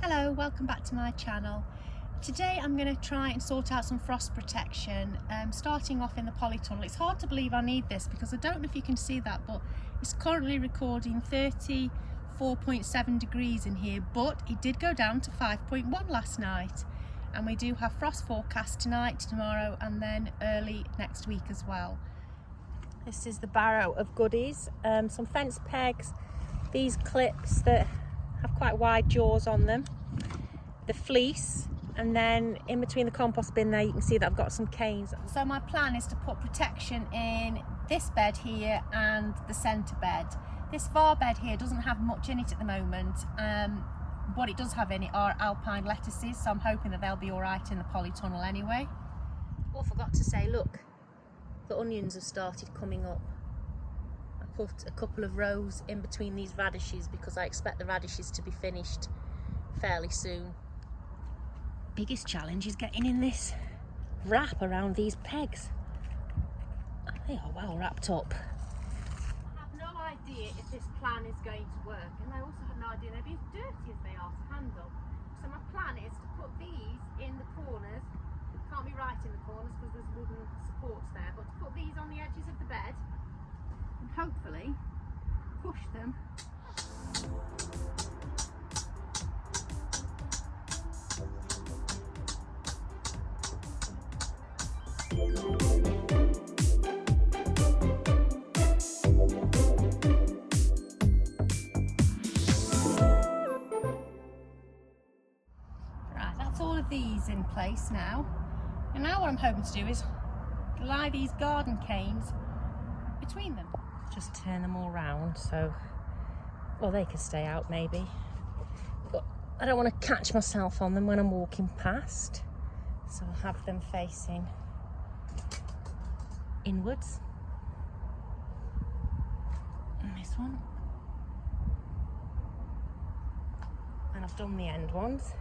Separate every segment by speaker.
Speaker 1: Hello, welcome back to my channel. Today I'm going to try and sort out some frost protection, starting off in the polytunnel. It's hard to believe I need this because I don't know if you can see that, but it's currently recording 34.7 degrees in here, but it did go down to 5.1 last night, and we do have frost forecast tonight, tomorrow and then early next week as well. This is the barrow of goodies, some fence pegs, these clips that have quite wide jaws on them, the fleece, and then in between the compost bin there you can see that I've got some canes. So my plan is to put protection in this bed here and the centre bed. This far bed here doesn't have much in it at the moment. What it does have in it are alpine lettuces, so I'm hoping that they'll be alright in the polytunnel anyway. Oh, I forgot to say, look, the onions have started coming up. Put a couple of rows in between these radishes because I expect the radishes to be finished fairly soon. Biggest challenge is getting in this wrap around these pegs. They are well wrapped up. I have no idea if this plan is going to work, and I also have no idea they'll be as dirty as they are to handle. So my plan is to put these in the corners. Can't be right in the corners because there's wooden supports there, but to put these on the edges of the bed and hopefully push them. Right, that's all of these in place now. And now what I'm hoping to do is lie these garden canes between them. Just turn them all round so, well, they can stay out maybe, but I don't want to catch myself on them when I'm walking past, so I'll have them facing inwards. And this one, and I've done the end ones.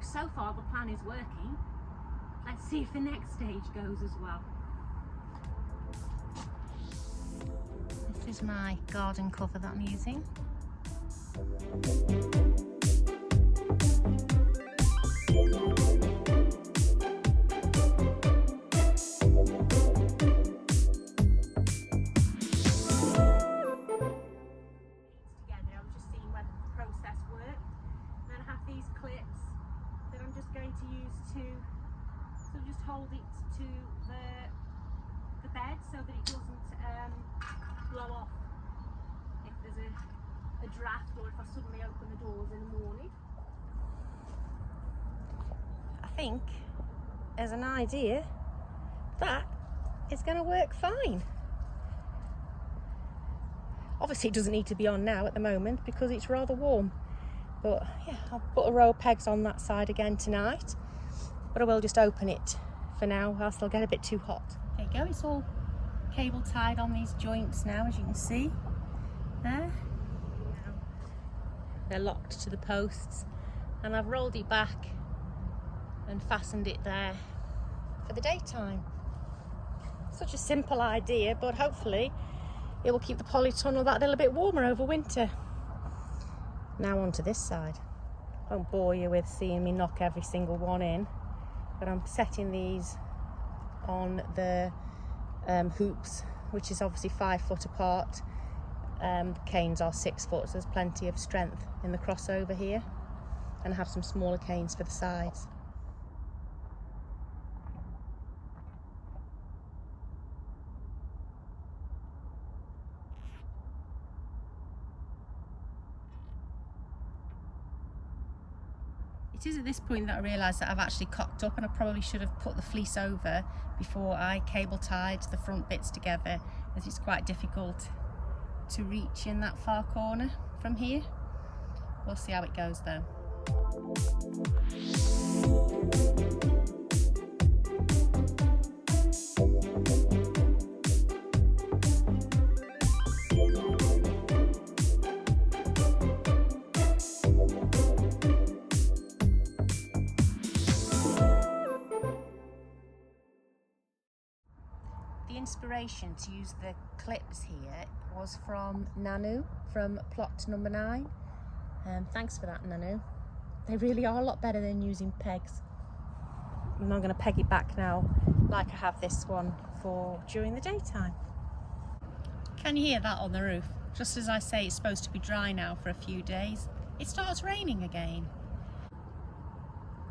Speaker 1: So far the plan is working. Let's see if the next stage goes as well. This is my garden cover that I'm using. Together, I'm just seeing whether the process worked. And then I have these clips that I'm just going to use to sort of just hold it to the bed so that it doesn't blow off if there's a draft or if I suddenly open the doors in the morning. I think as an idea that is going to work fine. Obviously it doesn't need to be on now at the moment because it's rather warm. But yeah, I'll put a row of pegs on that side again tonight, but I will just open it for now, else they'll get a bit too hot. There you go, it's all cable tied on these joints now, as you can see. There. They're locked to the posts, and I've rolled it back and fastened it there for the daytime. Such a simple idea, but hopefully it will keep the polytunnel that little bit warmer over winter. Now onto this side. Won't bore you with seeing me knock every single one in, but I'm setting these on the hoops, which is obviously 5 foot apart. The canes are 6 foot, so there's plenty of strength in the crossover here, and I have some smaller canes for the sides. It is at this point that I realise that I've actually cocked up, and I probably should have put the fleece over before I cable tied the front bits together, as it's quite difficult to reach in that far corner from here. We'll see how it goes though. inspiration to use the clips here was from Nanu from plot number 9. Thanks for that, Nanu. They really are a lot better than using pegs. And I'm going to peg it back now like I have this one for during the daytime. Can you hear that on the roof? Just as I say, it's supposed to be dry now for a few days. It starts raining again.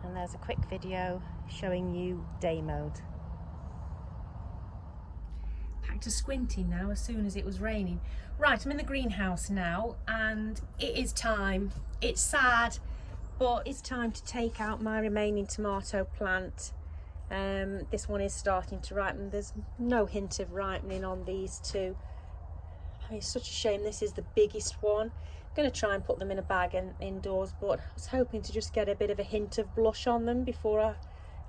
Speaker 1: And there's a quick video showing you day mode. Back to squinting now as soon as it was raining. Right, I'm in the greenhouse now and it is time. It's sad, but it's time to take out my remaining tomato plant. This one is starting to ripen. There's no hint of ripening on these two. I mean, it's such a shame. This is the biggest one. I'm going to try and put them in a bag and indoors, but I was hoping to just get a bit of a hint of blush on them before I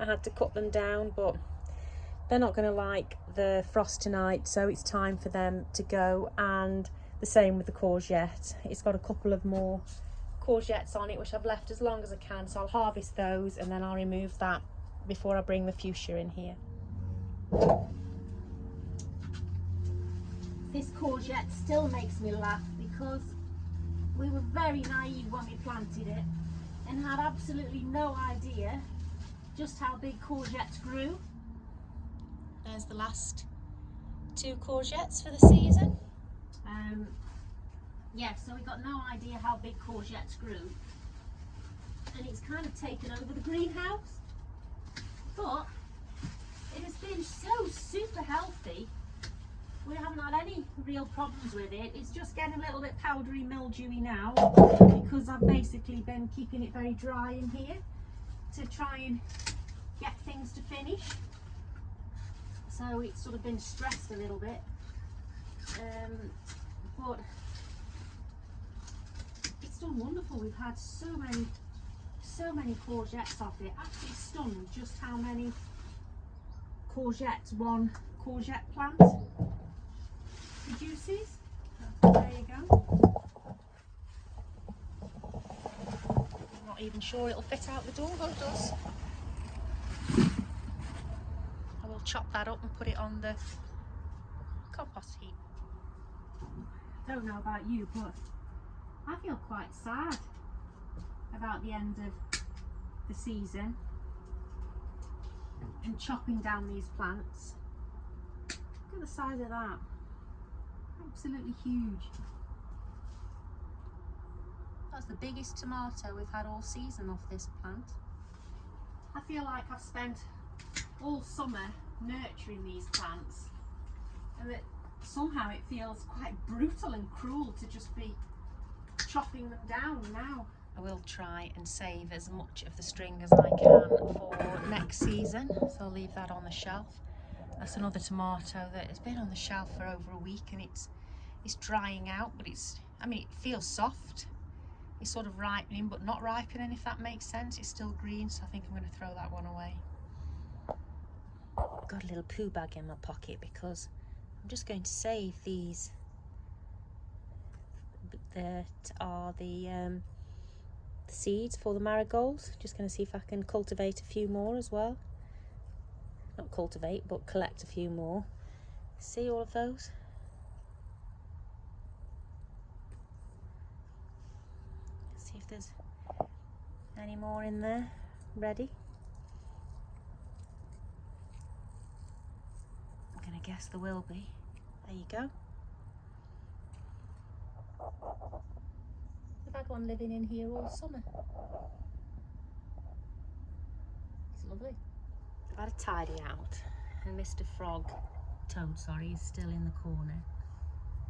Speaker 1: had to cut them down, but they're not going to like the frost tonight, so it's time for them to go. And the same with the courgette. It's got a couple of more courgettes on it which I've left as long as I can, so I'll harvest those and then I'll remove that before I bring the fuchsia in here. This courgette still makes me laugh because we were very naive when we planted it and had absolutely no idea just how big courgettes grew. There's the last 2 courgettes for the season. Yeah, so we got no idea how big courgettes grew, and it's kind of taken over the greenhouse, but it has been so super healthy. We haven't had any real problems with it. It's just getting a little bit powdery mildewy now because I've basically been keeping it very dry in here to try and get things to finish. So it's sort of been stressed a little bit, but it's done wonderful. We've had so many courgettes off it. Absolutely stunned just how many courgettes one courgette plant produces. There you go. I'm not even sure it'll fit out the door. Oh, it does. I will chop that up and put it on the compost heap. I don't know about you, but I feel quite sad about the end of the season and chopping down these plants. Look at the size of that. Absolutely huge. That's the biggest tomato we've had all season off this plant. I feel like I've spent all summer nurturing these plants, and that somehow it feels quite brutal and cruel to just be chopping them down now. I will try and save as much of the string as I can for next season, so I'll leave that on the shelf. That's another tomato that has been on the shelf for over a week and it's drying out, but I mean, it feels soft. It's sort of ripening but not ripening, if that makes sense. It's still green, so I think I'm going to throw that one away. Got a little poo bag in my pocket because I'm just going to save these that are the seeds for the marigolds. Just going to see if I can cultivate a few more as well. Not cultivate, but collect a few more. See all of those? See if there's any more in there ready. I'm going to guess there will be. There you go. We've had one living in here all summer. It's lovely. I've had a tidy out and Mr. Toad, is still in the corner.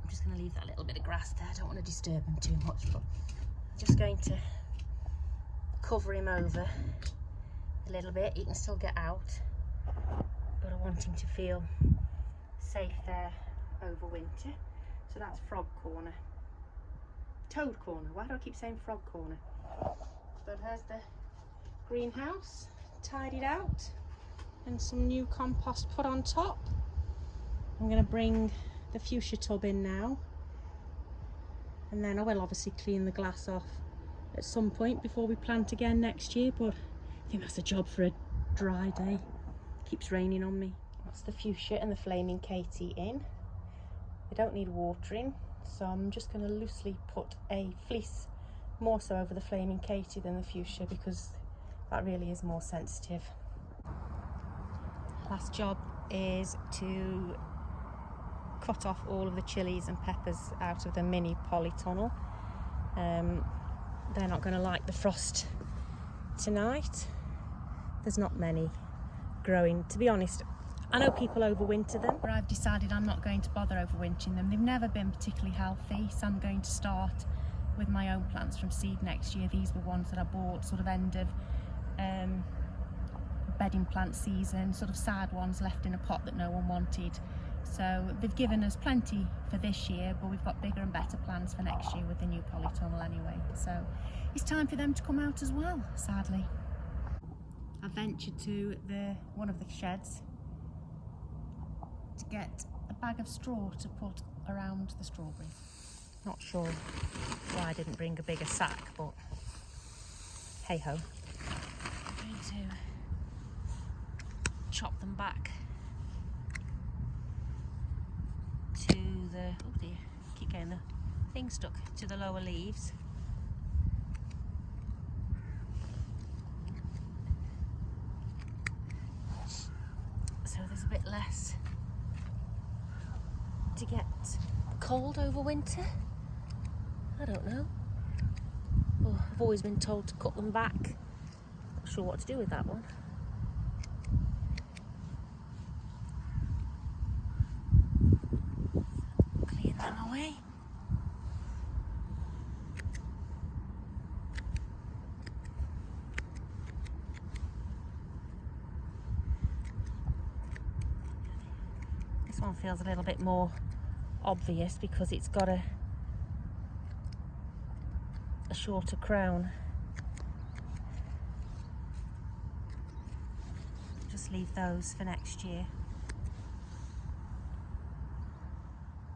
Speaker 1: I'm just going to leave that little bit of grass there. I don't want to disturb him too much, but I'm just going to cover him over a little bit. He can still get out, but I want him to feel safe there over winter. So that's Frog Corner. Toad Corner. Why do I keep saying Frog Corner? But there's the greenhouse tidied out and some new compost put on top. I'm going to bring the fuchsia tub in now, and then I will obviously clean the glass off at some point before we plant again next year, but I think that's a job for a dry day. It keeps raining on me. That's the fuchsia and the flaming Katie in. They don't need watering, so I'm just going to loosely put a fleece more so over the flaming Katie than the fuchsia because that really is more sensitive. Last job is to cut off all of the chilies and peppers out of the mini polytunnel. They're not going to like the frost tonight. There's not many growing, to be honest. I know people overwinter them, but I've decided I'm not going to bother overwintering them. They've never been particularly healthy, so I'm going to start with my own plants from seed next year. These were ones that I bought sort of end of bedding plant season, sort of sad ones left in a pot that no one wanted. So they've given us plenty for this year, but we've got bigger and better plans for next year with the new polytunnel anyway. So it's time for them to come out as well, sadly. I ventured to one of the sheds to get a bag of straw to put around the strawberries. Not sure why I didn't bring a bigger sack, but hey ho. I'm going to chop them back to the, oh dear, keep getting the thing stuck to the lower leaves. So there's a bit less to get cold over winter. I don't know. Oh, I've always been told to cut them back. Not sure what to do with that one. Clear them away. This one feels a little bit more obvious because it's got a shorter crown. Just leave those for next year.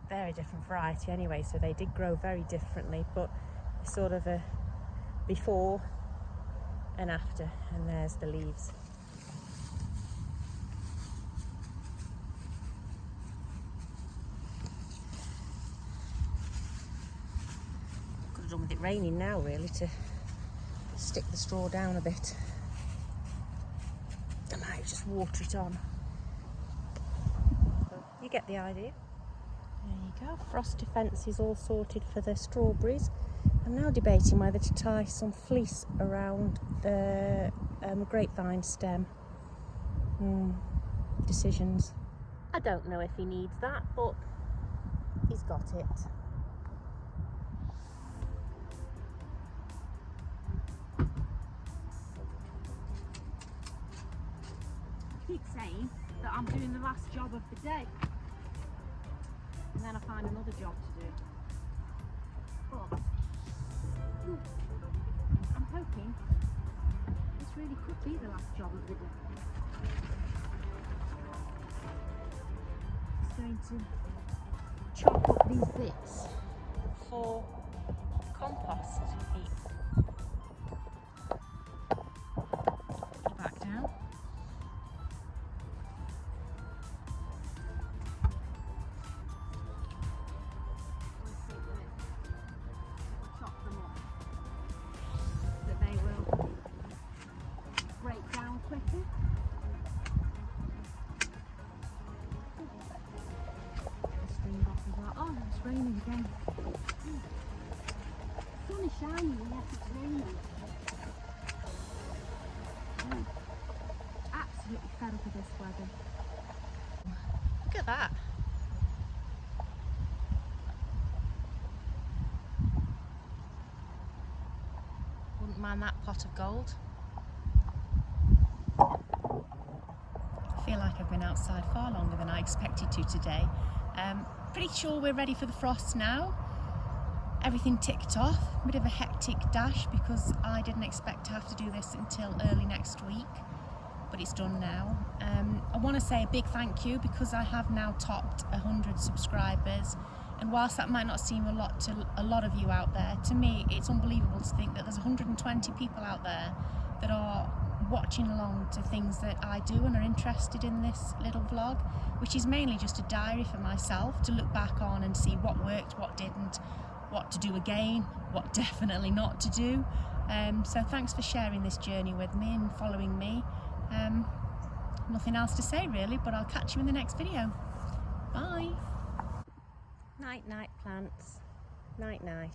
Speaker 1: They're a different variety anyway, so they did grow very differently, but sort of a before and after, and there's the leaves. With it raining now, really, to stick the straw down a bit. I might just water it on. So you get the idea. There you go. Frost defence is all sorted for the strawberries. I'm now debating whether to tie some fleece around the grapevine stem. Decisions. I don't know if he needs that, but he's got it. I keep saying that I'm doing the last job of the day, and then I find another job to do. But I'm hoping this really could be the last job of the day. Just going to chop up these bits for compost heap. Put it back down. Oh, it's raining again. The sun is shining, yes, it's raining. Absolutely fed up with this weather. Look at that. Wouldn't mind that pot of gold. I feel like I've been outside far longer than I expected to today. Pretty sure we're ready for the frost now. Everything ticked off. A bit of a hectic dash because I didn't expect to have to do this until early next week, but it's done now. I want to say a big thank you because I have now topped 100 subscribers, and whilst that might not seem a lot to a lot of you out there, to me it's unbelievable to think that there's 120 people out there that are watching along to things that I do and are interested in this little vlog, which is mainly just a diary for myself to look back on and see what worked, what didn't, what to do again, what definitely not to do. So thanks for sharing this journey with me and following me. Nothing else to say really, but I'll catch you in the next video. Bye. Night night plants. Night night.